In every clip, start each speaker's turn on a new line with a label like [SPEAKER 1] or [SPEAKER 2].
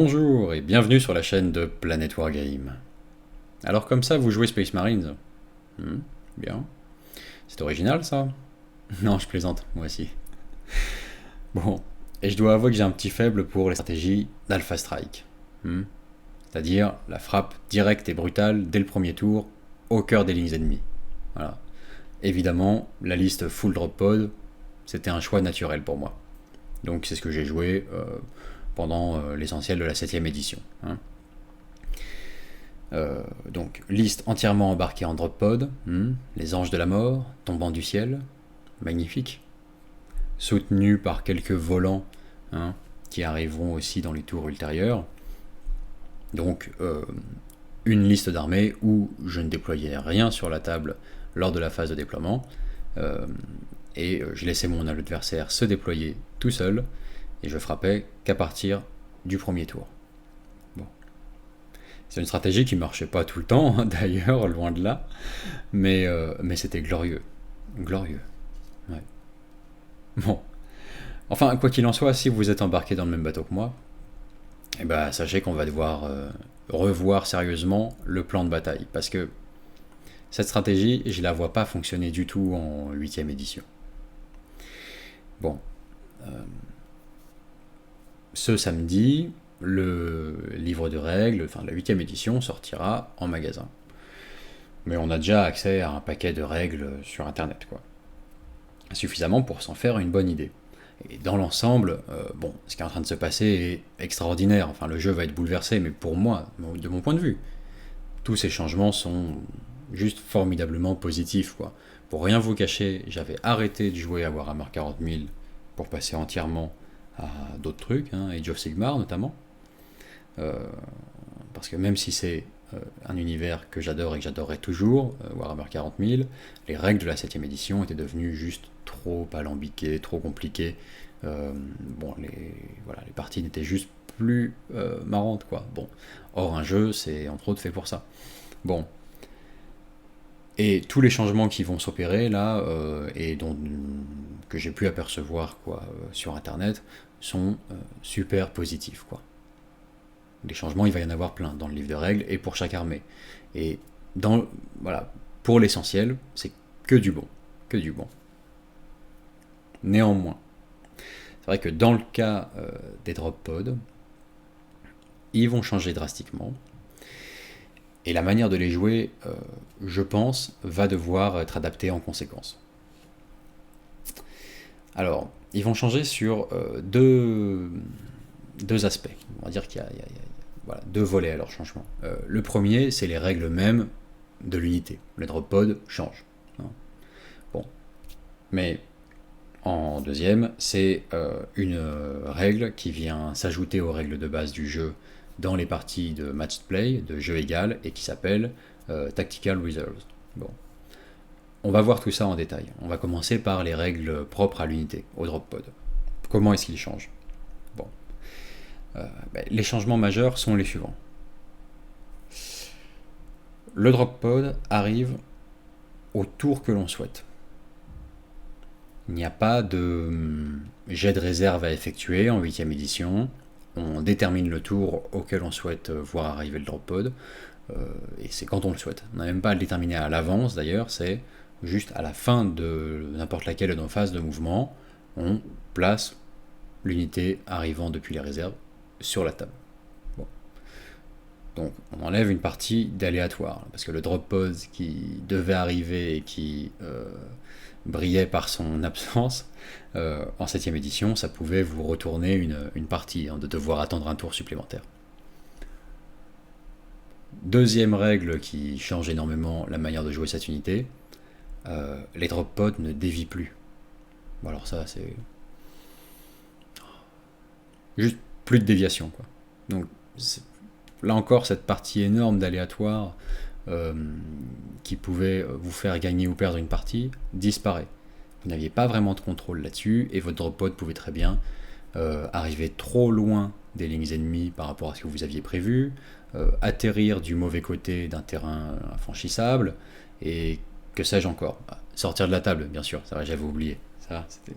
[SPEAKER 1] Bonjour et bienvenue sur la chaîne de Planet Wargame. Alors comme ça, vous jouez Space Marines? Hmm, bien. C'est original ça? Non, je plaisante, moi aussi. Bon, et je dois avouer que j'ai un petit faible pour les stratégies d'Alpha Strike. Hmm, c'est-à-dire la frappe directe et brutale dès le premier tour, au cœur des lignes ennemies. Voilà. Évidemment, la liste full drop pod, c'était un choix naturel pour moi. Donc c'est ce que j'ai joué pendant l'essentiel de la 7ème édition. Hein. Donc, liste entièrement embarquée en drop pod, les anges de la mort, tombant du ciel, magnifique, soutenu par quelques volants qui arriveront aussi dans les tours ultérieurs. Donc, une liste d'armées où je ne déployais rien sur la table lors de la phase de déploiement, et je laissais mon adversaire se déployer tout seul, et je frappais qu'à partir du premier tour. C'est une stratégie qui marchait pas tout le temps, d'ailleurs, loin de là, mais c'était glorieux. Glorieux. Ouais. Bon. Enfin, quoi qu'il en soit, si vous êtes embarqué dans le même bateau que moi, eh ben, sachez qu'on va devoir revoir sérieusement le plan de bataille, parce que cette stratégie, je la vois pas fonctionner du tout en 8ème édition. Bon. Ce samedi, le livre de règles, enfin la 8ème édition, sortira en magasin. Mais on a déjà accès à un paquet de règles sur internet, quoi. Suffisamment pour s'en faire une bonne idée. Et dans l'ensemble, bon, ce qui est en train de se passer est extraordinaire. Enfin, le jeu va être bouleversé, mais pour moi, de mon point de vue, tous ces changements sont juste formidablement positifs, quoi. Pour rien vous cacher, j'avais arrêté de jouer à Warhammer 40 000 pour passer entièrement à d'autres trucs, Age of Sigmar notamment. Parce que même si c'est un univers que j'adore et que j'adorerai toujours, Warhammer 40 000, les règles de la 7ème édition étaient devenues juste trop alambiquées, trop compliquées. Bon, les parties n'étaient juste plus marrantes, quoi. Bon, or un jeu, c'est entre autres fait pour ça. Bon. Et tous les changements qui vont s'opérer là, que j'ai pu apercevoir sur internet, sont super positifs, quoi. Les changements, il va y en avoir plein dans le livre de règles et pour chaque armée. Et voilà, pour l'essentiel, c'est que du bon. Que du bon. Néanmoins, c'est vrai que dans le cas des drop pods, ils vont changer drastiquement. Et la manière de les jouer, je pense, va devoir être adaptée en conséquence. Alors, ils vont changer sur deux aspects. On va dire qu'il y a voilà, deux volets à leur changement. Le premier, c'est les règles mêmes de l'unité. Les drop pods changent. Bon. Mais en deuxième, c'est une règle qui vient s'ajouter aux règles de base du jeu dans les parties de match play, de jeu égal, et qui s'appelle Tactical Reserves. Bon. On va voir tout ça en détail. On va commencer par les règles propres à l'unité, au drop pod. Comment est-ce qu'ils changent? Bon. Les changements majeurs sont les suivants. Le drop pod arrive au tour que l'on souhaite. Il n'y a pas de jet de réserve à effectuer en 8ème édition. On détermine le tour auquel on souhaite voir arriver le drop pod, et c'est quand on le souhaite. On n'a même pas à le déterminer à l'avance d'ailleurs, c'est juste à la fin de n'importe laquelle de nos phases de mouvement, on place l'unité arrivant depuis les réserves sur la table. Bon. Donc on enlève une partie d'aléatoire, parce que le drop pod qui devait arriver et qui brillait par son absence, en 7ème édition, ça pouvait vous retourner une partie, de devoir attendre un tour supplémentaire. Deuxième règle qui change énormément la manière de jouer cette unité, les drop pods ne dévient plus. Bon, alors ça, c'est juste plus de déviation, quoi. Donc là encore, cette partie énorme d'aléatoire qui pouvait vous faire gagner ou perdre une partie disparaît. Vous n'aviez pas vraiment de contrôle là-dessus, et votre drop pod pouvait très bien arriver trop loin des lignes ennemies par rapport à ce que vous aviez prévu, atterrir du mauvais côté d'un terrain infranchissable, et que sais-je encore. Sortir de la table, bien sûr, c'est vrai, j'avais oublié. Ça, c'était...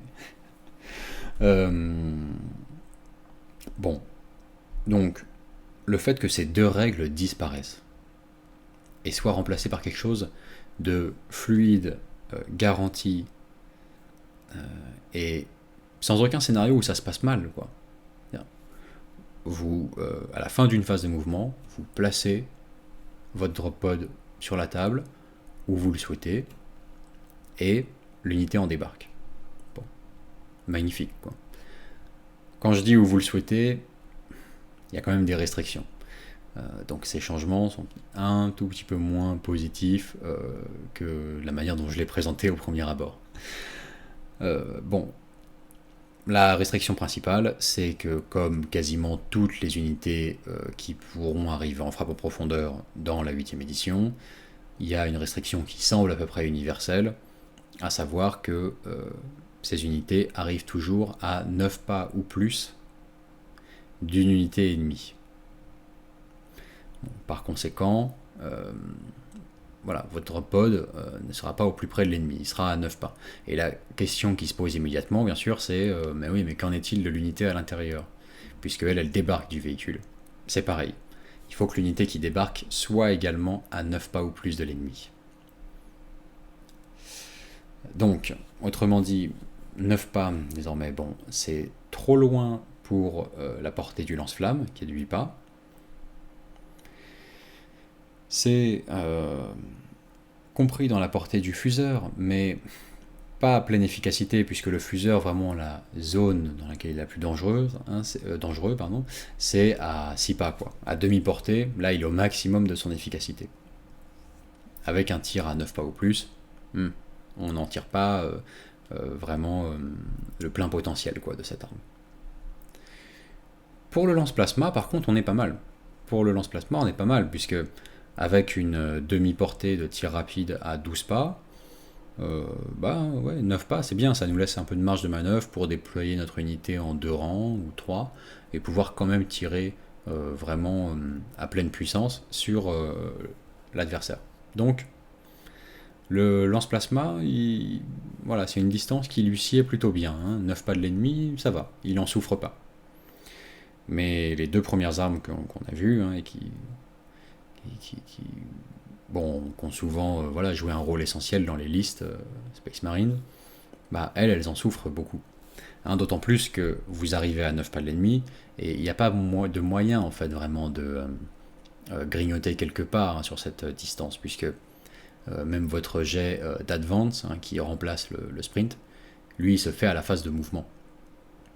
[SPEAKER 1] Bon, donc, le fait que ces deux règles disparaissent et soient remplacées par quelque chose de fluide, garanti, et sans aucun scénario où ça se passe mal, quoi. Vous, à la fin d'une phase de mouvement, vous placez votre drop pod sur la table où vous le souhaitez et l'unité en débarque. Bon. Magnifique, quoi. Quand je dis où vous le souhaitez, il y a quand même des restrictions. Donc ces changements sont un tout petit peu moins positifs que la manière dont je l'ai présenté au premier abord. Bon, la restriction principale, c'est que comme quasiment toutes les unités qui pourront arriver en frappe en profondeur dans la 8ème édition, il y a une restriction qui semble à peu près universelle, à savoir que ces unités arrivent toujours à 9 pas ou plus d'une unité ennemie. Bon, par conséquent, voilà, votre drop pod ne sera pas au plus près de l'ennemi, il sera à 9 pas. Et la question qui se pose immédiatement, bien sûr, c'est mais oui, mais qu'en est-il de l'unité à l'intérieur? Puisque elle débarque du véhicule. C'est pareil. Il faut que l'unité qui débarque soit également à 9 pas ou plus de l'ennemi. Donc, autrement dit, 9 pas, désormais, bon, c'est trop loin pour la portée du lance-flamme, qui est de 8 pas. C'est compris dans la portée du fuseur, mais pas à pleine efficacité, puisque le fuseur, vraiment la zone dans laquelle il est la plus dangereuse, c'est à 6 pas, quoi. À demi-portée, là il est au maximum de son efficacité. Avec un tir à 9 pas ou plus, on n'en tire pas vraiment le plein potentiel, quoi, de cette arme. Pour le lance-plasma, par contre, on est pas mal. Pour le lance-plasma, on est pas mal, puisque avec une demi-portée de tir rapide à 12 pas, 9 pas, c'est bien, ça nous laisse un peu de marge de manœuvre pour déployer notre unité en 2 rangs ou 3, et pouvoir quand même tirer vraiment à pleine puissance sur l'adversaire. Donc, le lance-plasma, voilà, c'est une distance qui lui sied plutôt bien. 9 pas de l'ennemi, ça va, il n'en souffre pas. Mais les deux premières armes qu'on a vues, et qui ont souvent joué un rôle essentiel dans les listes Space Marine, elles en souffrent beaucoup. D'autant plus que vous arrivez à 9 pas de l'ennemi, et il n'y a pas de moyen en fait vraiment de grignoter quelque part sur cette distance, puisque même votre jet d'advance, qui remplace le sprint, lui il se fait à la phase de mouvement.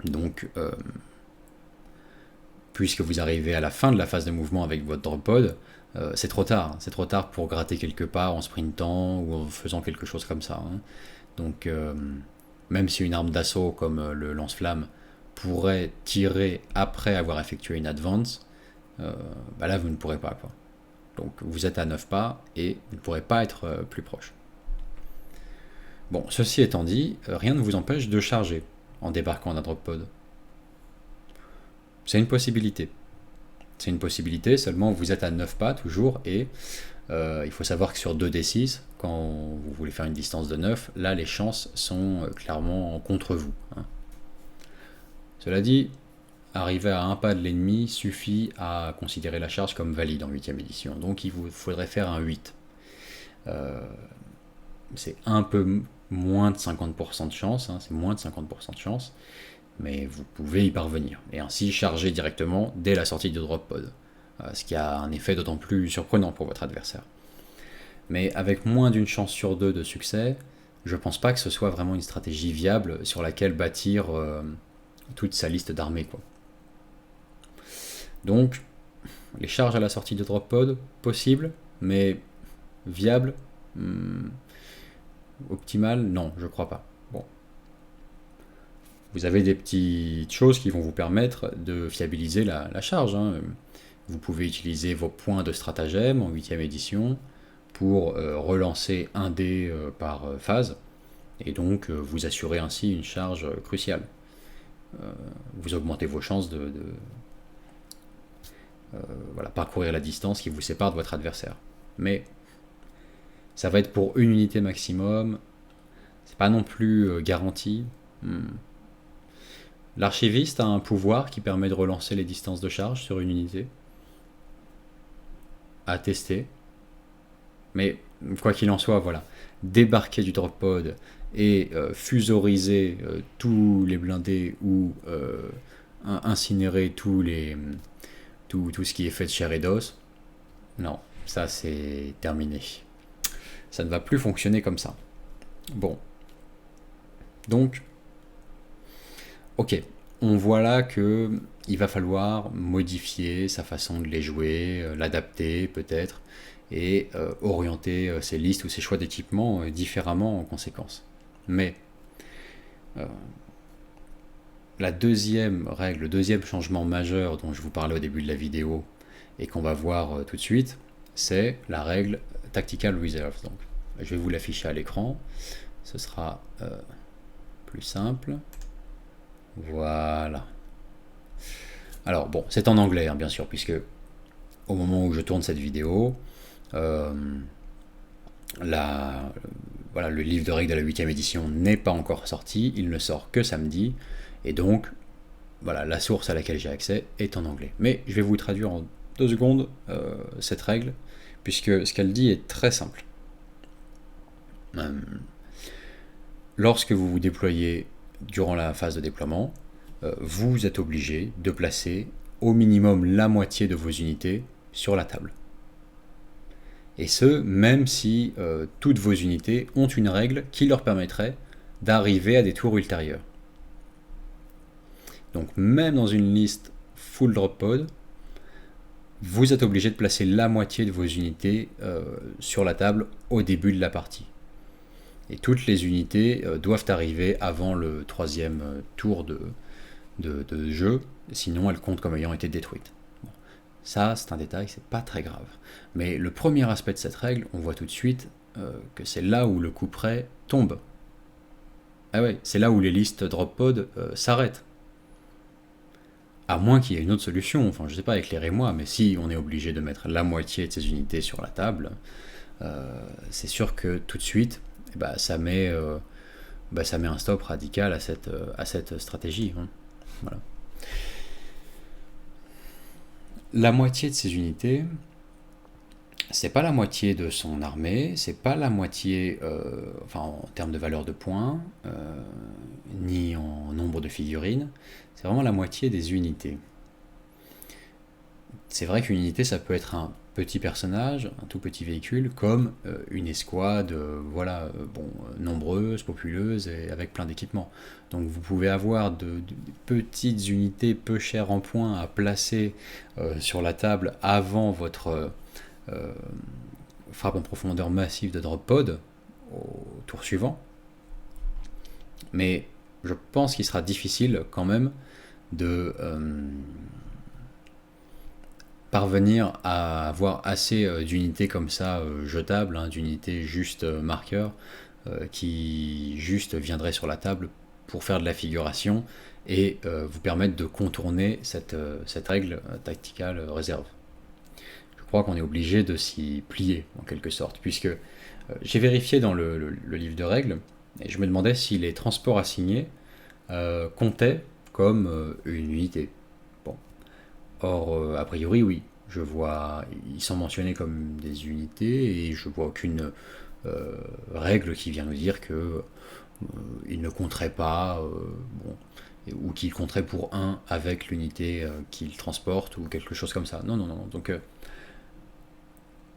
[SPEAKER 1] Donc puisque vous arrivez à la fin de la phase de mouvement avec votre drop pod, c'est trop tard. C'est trop tard pour gratter quelque part en sprintant ou en faisant quelque chose comme ça. Donc, même si une arme d'assaut comme le lance-flamme pourrait tirer après avoir effectué une advance, là vous ne pourrez pas, quoi. Donc vous êtes à 9 pas et vous ne pourrez pas être plus proche. Bon, ceci étant dit, rien ne vous empêche de charger en débarquant d'un drop pod. C'est une possibilité. C'est une possibilité, seulement vous êtes à 9 pas toujours, et il faut savoir que sur 2d6, quand vous voulez faire une distance de 9, là les chances sont clairement contre vous. Cela dit, arriver à un pas de l'ennemi suffit à considérer la charge comme valide en 8ème édition, donc il vous faudrait faire un 8. C'est un peu moins de 50% de chance, c'est moins de 50% de chance, mais vous pouvez y parvenir, et ainsi charger directement dès la sortie de drop pod, ce qui a un effet d'autant plus surprenant pour votre adversaire. Mais avec moins d'une chance sur 2 de succès, je pense pas que ce soit vraiment une stratégie viable sur laquelle bâtir toute sa liste d'armées, quoi. Donc, les charges à la sortie de drop pod, possible, mais viable, optimal, non, je crois pas. Bon. Vous avez des petites choses qui vont vous permettre de fiabiliser la charge. Vous pouvez utiliser vos points de stratagème en 8ème édition pour relancer un dé par phase, et donc vous assurez ainsi une charge cruciale. Vous augmentez vos chances de parcourir la distance qui vous sépare de votre adversaire. Mais ça va être pour une unité maximum, c'est pas non plus garanti. L'archiviste a un pouvoir qui permet de relancer les distances de charge sur une unité. à tester. Mais quoi qu'il en soit, voilà, débarquer du drop pod et fusoriser tous les blindés ou incinérer tout ce qui est fait de chair et d'os, non, ça c'est terminé. Ça ne va plus fonctionner comme ça. Bon. Donc, ok, on voit là que il va falloir modifier sa façon de les jouer, l'adapter peut-être, et orienter ses listes ou ses choix d'équipement différemment en conséquence. Mais la deuxième règle, le deuxième changement majeur dont je vous parlais au début de la vidéo et qu'on va voir tout de suite, c'est la règle Tactical Reserve. Donc, je vais vous l'afficher à l'écran, ce sera plus simple. Voilà. Alors bon, c'est en anglais bien sûr, puisque au moment où je tourne cette vidéo, voilà, le livre de règles de la 8e édition n'est pas encore sorti, il ne sort que samedi, et donc voilà, la source à laquelle j'ai accès est en anglais. Mais je vais vous traduire en 2 secondes cette règle, puisque ce qu'elle dit est très simple. Lorsque vous vous déployez durant la phase de déploiement, vous êtes obligé de placer au minimum la moitié de vos unités sur la table. Et ce, même si toutes vos unités ont une règle qui leur permettrait d'arriver à des tours ultérieurs. Donc même dans une liste full drop pod, vous êtes obligé de placer la moitié de vos unités sur la table au début de la partie. Et toutes les unités doivent arriver avant le 3e tour de jeu, sinon elles comptent comme ayant été détruites. Bon. Ça, c'est un détail, c'est pas très grave. Mais le premier aspect de cette règle, on voit tout de suite que c'est là où le coup près tombe. Ah ouais, c'est là où les listes drop pod s'arrêtent. À moins qu'il y ait une autre solution, enfin je sais pas, éclairez-moi, mais si on est obligé de mettre la moitié de ces unités sur la table, c'est sûr que tout de suite, ça met un stop radical à cette stratégie. Hein. Voilà. La moitié de ces unités, c'est pas la moitié de son armée, c'est pas la moitié, en termes de valeur de points, ni en nombre de figurines, c'est vraiment la moitié des unités. C'est vrai qu'une unité, ça peut être un petit personnage, un tout petit véhicule, comme une escouade, nombreuse, populeuse et avec plein d'équipements. Donc vous pouvez avoir de petites unités peu chères en points à placer sur la table avant votre frappe en profondeur massive de drop pod au tour suivant. Mais je pense qu'il sera difficile quand même de parvenir à avoir assez d'unités comme ça jetables, d'unités juste marqueurs qui juste viendraient sur la table pour faire de la figuration et vous permettre de contourner cette règle tactical réserve. Je crois qu'on est obligé de s'y plier en quelque sorte, puisque j'ai vérifié dans le livre de règles et je me demandais si les transports assignés comptaient comme une unité. Bon. Or, a priori, oui. Je vois, ils sont mentionnés comme des unités et je vois aucune règle qui vient nous dire que ils ne compteraient pas, ou qu'ils compteraient pour 1 avec l'unité qu'ils transportent ou quelque chose comme ça. Non. Donc,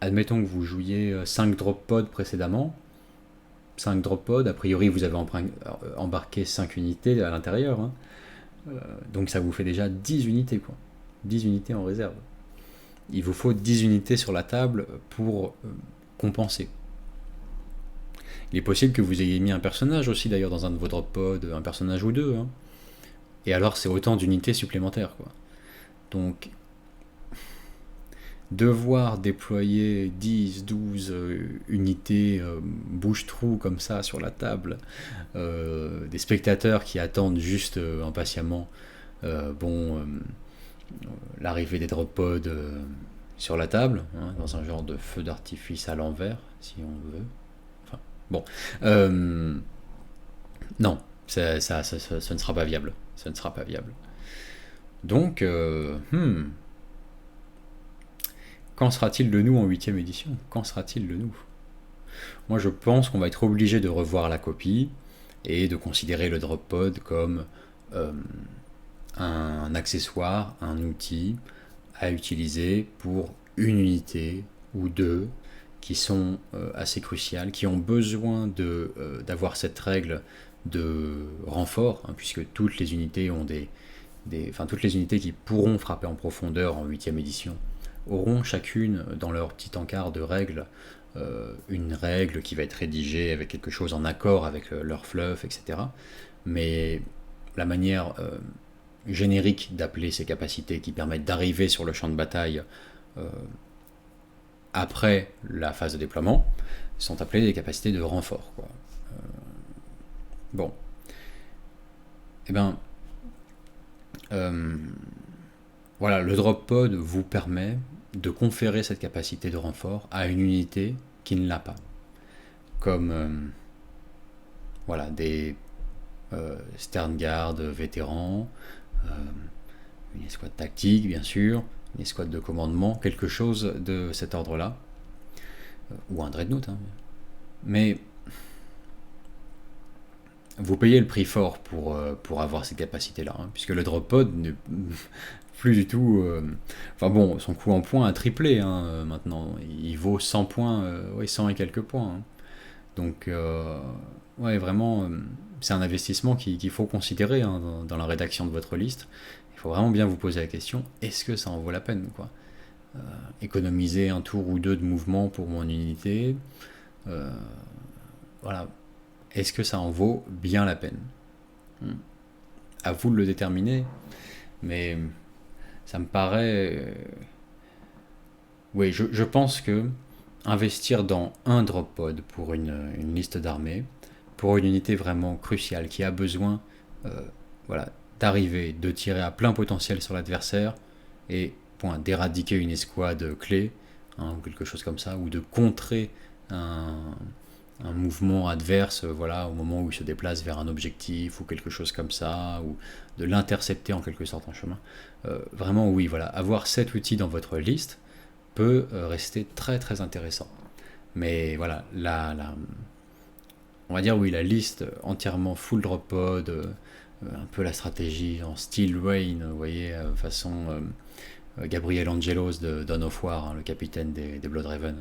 [SPEAKER 1] admettons que vous jouiez 5 drop pods précédemment. 5 drop pods, a priori vous avez embarqué 5 unités à l'intérieur. Hein. Donc ça vous fait déjà 10 unités, quoi. 10 unités en réserve. Il vous faut 10 unités sur la table pour compenser. Il est possible que vous ayez mis un personnage aussi d'ailleurs dans un de vos drop pods, un personnage ou deux. Hein. Et alors c'est autant d'unités supplémentaires, quoi. Donc devoir déployer 10, 12 unités bouche-trou comme ça sur la table, des spectateurs qui attendent juste impatiemment l'arrivée des drop pods sur la table, dans un genre de feu d'artifice à l'envers, si on veut. Enfin, bon. Non, ça ne sera pas viable. Ça ne sera pas viable. Donc, qu'en sera-t-il de nous en 8ème édition? Qu'en sera-t-il de nous? Moi je pense qu'on va être obligé de revoir la copie et de considérer le drop pod comme euh, un accessoire, un outil à utiliser pour une unité ou deux qui sont assez cruciales, qui ont besoin d'avoir cette règle de renfort, hein, puisque toutes les unités ont toutes les unités qui pourront frapper en profondeur en 8ème édition auront chacune dans leur petit encart de règles une règle qui va être rédigée avec quelque chose en accord avec leur fluff, etc. Mais la manière générique d'appeler ces capacités qui permettent d'arriver sur le champ de bataille après la phase de déploiement sont appelées des capacités de renfort, quoi. Bon. Eh ben, voilà, le drop pod vous permet de conférer cette capacité de renfort à une unité qui ne l'a pas. Comme voilà, des Sternguard vétérans, une escouade tactique bien sûr, une escouade de commandement, quelque chose de cet ordre-là, ou un dreadnought, hein. Mais vous payez le prix fort pour avoir ces capacités-là, hein, puisque le drop pod n'est plus du tout... enfin bon, son coût en points a triplé, hein, maintenant. Il vaut 100 points, ouais, 100 et quelques points, hein. Donc, ouais, vraiment, c'est un investissement qu'il faut considérer, hein, dans la rédaction de votre liste. Il faut vraiment bien vous poser la question, est-ce que ça en vaut la peine, quoi? Économiser un tour ou deux de mouvement pour mon unité, voilà. Est-ce que ça en vaut bien la peine? À vous de le déterminer, mais ça me paraît... Oui, je pense que investir dans un drop pod pour une liste d'armées, pour une unité vraiment cruciale qui a besoin voilà, d'arriver, de tirer à plein potentiel sur l'adversaire et d'éradiquer une escouade clé, hein, ou quelque chose comme ça, ou de contrer un mouvement adverse, voilà, au moment où il se déplace vers un objectif ou quelque chose comme ça, ou de l'intercepter en quelque sorte en chemin. Vraiment, oui, voilà, avoir cet outil dans votre liste peut rester très très intéressant. Mais voilà, on va dire oui, la liste entièrement full drop pod, un peu la stratégie en style Rain, vous voyez, façon Gabriel Angelos de Dawn of War, hein, le capitaine des Bloodraven.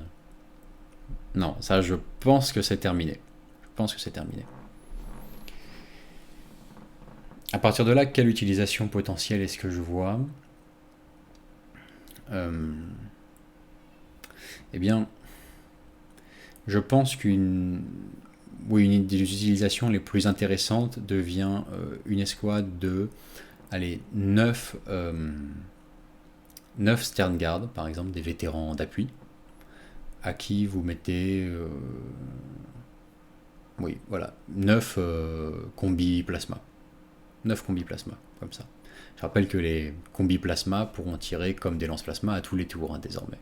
[SPEAKER 1] Non, ça je pense que c'est terminé. Je pense que c'est terminé. À partir de là, quelle utilisation potentielle est-ce que je vois? Eh bien, je pense une des utilisations les plus intéressantes devient une escouade de 9 Sternguard, par exemple, des vétérans d'appui, à qui vous mettez 9 combis plasma. 9 combis plasma, comme ça. Je rappelle que les combis plasma pourront tirer comme des lance-plasma à tous les tours, hein, désormais.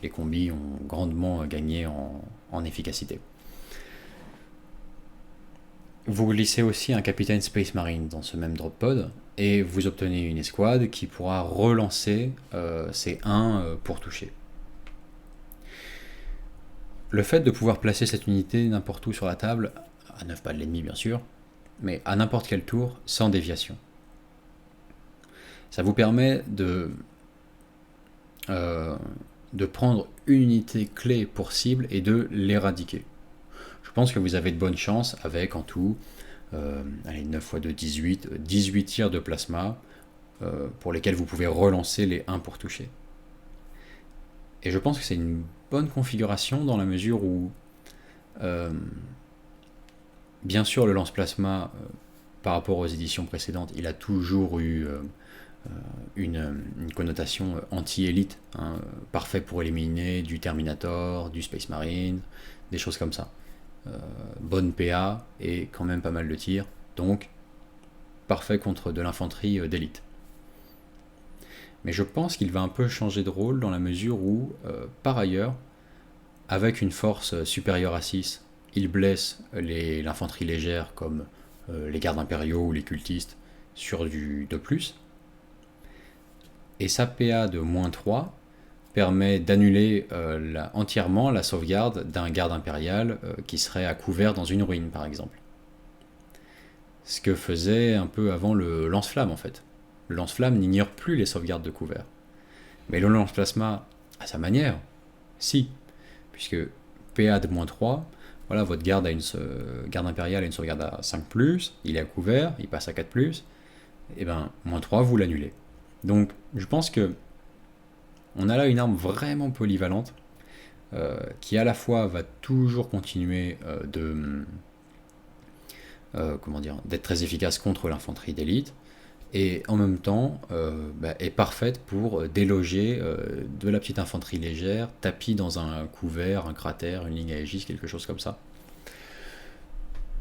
[SPEAKER 1] Les combis ont grandement gagné en efficacité. Vous glissez aussi un capitaine Space Marine dans ce même drop pod et vous obtenez une escouade qui pourra relancer ses 1 pour toucher. Le fait de pouvoir placer cette unité n'importe où sur la table, à 9 pas de l'ennemi bien sûr, mais à n'importe quel tour, sans déviation. Ça vous permet de prendre une unité clé pour cible et de l'éradiquer. Je pense que vous avez de bonnes chances avec en tout 9 x 2, 18 tirs de plasma pour lesquels vous pouvez relancer les 1 pour toucher. Et je pense que c'est une bonne configuration dans la mesure où bien sûr le lance-plasma par rapport aux éditions précédentes, il a toujours eu une connotation anti-élite, hein, parfait pour éliminer du Terminator, du Space Marine, des choses comme ça. Bonne PA et quand même pas mal de tirs, donc parfait contre de l'infanterie d'élite. Mais je pense qu'il va un peu changer de rôle dans la mesure où, par ailleurs, avec une force supérieure à 6, il blesse l'infanterie légère comme les gardes impériaux ou les cultistes sur du 2+, et sa PA de -3 permet d'annuler entièrement la sauvegarde d'un garde impérial qui serait à couvert dans une ruine, par exemple. Ce que faisait un peu avant le lance-flamme, en fait. Le lance-flamme n'ignore plus les sauvegardes de couvert. Mais le lance-plasma, à sa manière, si. Puisque PA de -3, voilà, votre garde, garde impériale a une sauvegarde à 5+, il est à couvert, il passe à 4+, et bien, -3, vous l'annulez. Donc, je pense que on a là une arme vraiment polyvalente, qui à la fois va toujours continuer d'être très efficace contre l'infanterie d'élite, et en même temps est parfaite pour déloger de la petite infanterie légère, tapis dans un couvert, un cratère, une ligne à Aegis, quelque chose comme ça.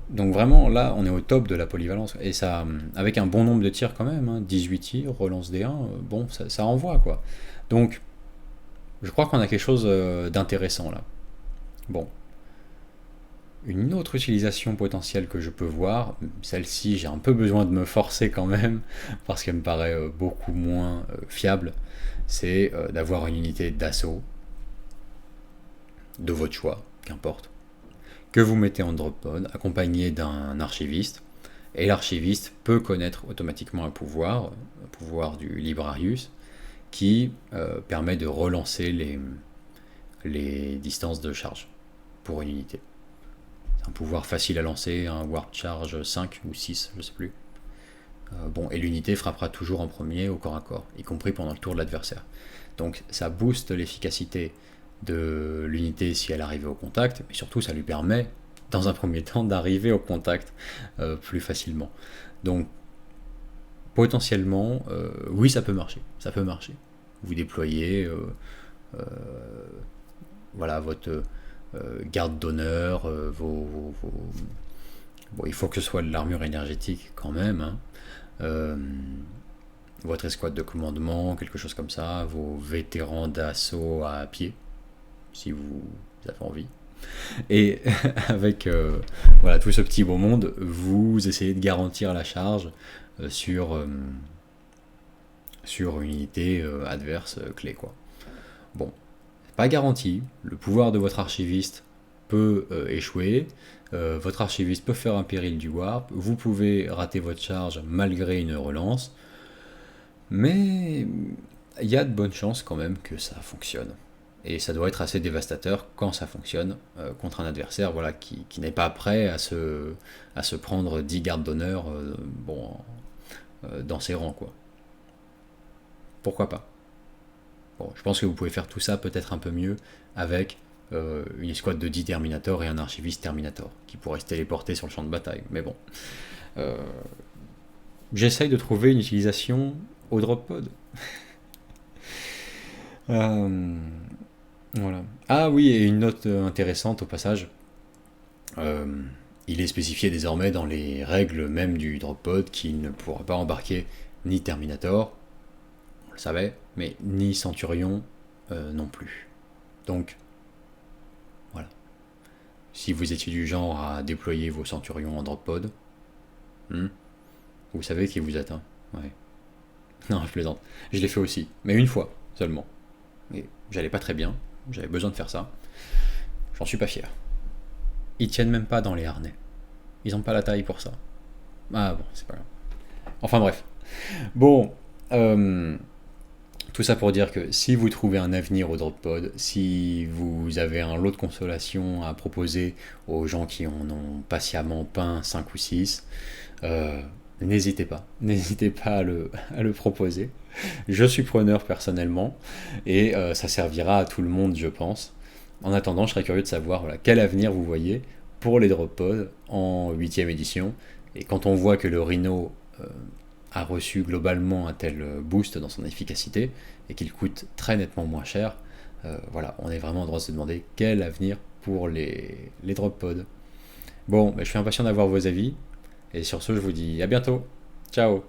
[SPEAKER 1] Donc vraiment, là, on est au top de la polyvalence. Et ça, avec un bon nombre de tirs quand même, 18 tirs, relance D1, bon, ça envoie, quoi. Donc, je crois qu'on a quelque chose d'intéressant, là. Bon. Une autre utilisation potentielle que je peux voir, celle-ci, j'ai un peu besoin de me forcer quand même, parce qu'elle me paraît beaucoup moins fiable, c'est d'avoir une unité d'assaut, de votre choix, qu'importe, que vous mettez en drop pod, accompagné d'un archiviste, et l'archiviste peut connaître automatiquement un pouvoir du Librarius, qui permet de relancer les distances de charge pour une unité. C'est un pouvoir facile à lancer, un Warp Charge 5 ou 6, je sais plus. Et l'unité frappera toujours en premier au corps à corps, y compris pendant le tour de l'adversaire. Donc ça booste l'efficacité de l'unité si elle arrive au contact, mais surtout ça lui permet, dans un premier temps, d'arriver au contact plus facilement. Donc potentiellement, oui, ça peut marcher. Ça peut marcher. Vous déployez votre garde d'honneur, il faut que ce soit de l'armure énergétique quand même, hein. Votre escouade de commandement, quelque chose comme ça, vos vétérans d'assaut à pied, si vous avez envie. Et avec tout ce petit beau monde, vous essayez de garantir la charge sur une unité adverse clé, quoi. Bon, pas garanti, le pouvoir de votre archiviste peut échouer, votre archiviste peut faire un péril du warp, vous pouvez rater votre charge malgré une relance, mais il y a de bonnes chances quand même que ça fonctionne. Et ça doit être assez dévastateur quand ça fonctionne contre un adversaire qui n'est pas prêt à se prendre 10 gardes d'honneur dans ses rangs, quoi. Pourquoi pas? Bon, je pense que vous pouvez faire tout ça peut-être un peu mieux avec une escouade de 10 Terminator et un archiviste Terminator qui pourrait se téléporter sur le champ de bataille. Mais bon. J'essaye de trouver une utilisation au drop pod. Voilà. Ah oui, et une note intéressante au passage. Il est spécifié désormais dans les règles même du drop pod qu'il ne pourra pas embarquer ni Terminator, on le savait, mais ni Centurion non plus. Donc, voilà. Si vous étiez du genre à déployer vos Centurions en drop pod, vous savez qui vous êtes, hein. Ouais. Non, je plaisante. Je l'ai fait aussi, mais une fois seulement. Et j'allais pas très bien, j'avais besoin de faire ça. J'en suis pas fier. Ils tiennent même pas dans les harnais. Ils ont pas la taille pour ça. Ah bon, c'est pas grave. Enfin bref. Bon, tout ça pour dire que si vous trouvez un avenir au drop pod, si vous avez un lot de consolation à proposer aux gens qui en ont patiemment peint 5 ou 6, n'hésitez pas à le proposer. Je suis preneur personnellement et ça servira à tout le monde, je pense. En attendant, je serais curieux de savoir quel avenir vous voyez pour les drop pods en 8ème édition. Et quand on voit que le Rhino a reçu globalement un tel boost dans son efficacité et qu'il coûte très nettement moins cher, on est vraiment en droit de se demander quel avenir pour les drop pods. Bon, je suis impatient d'avoir vos avis. Et sur ce, je vous dis à bientôt. Ciao.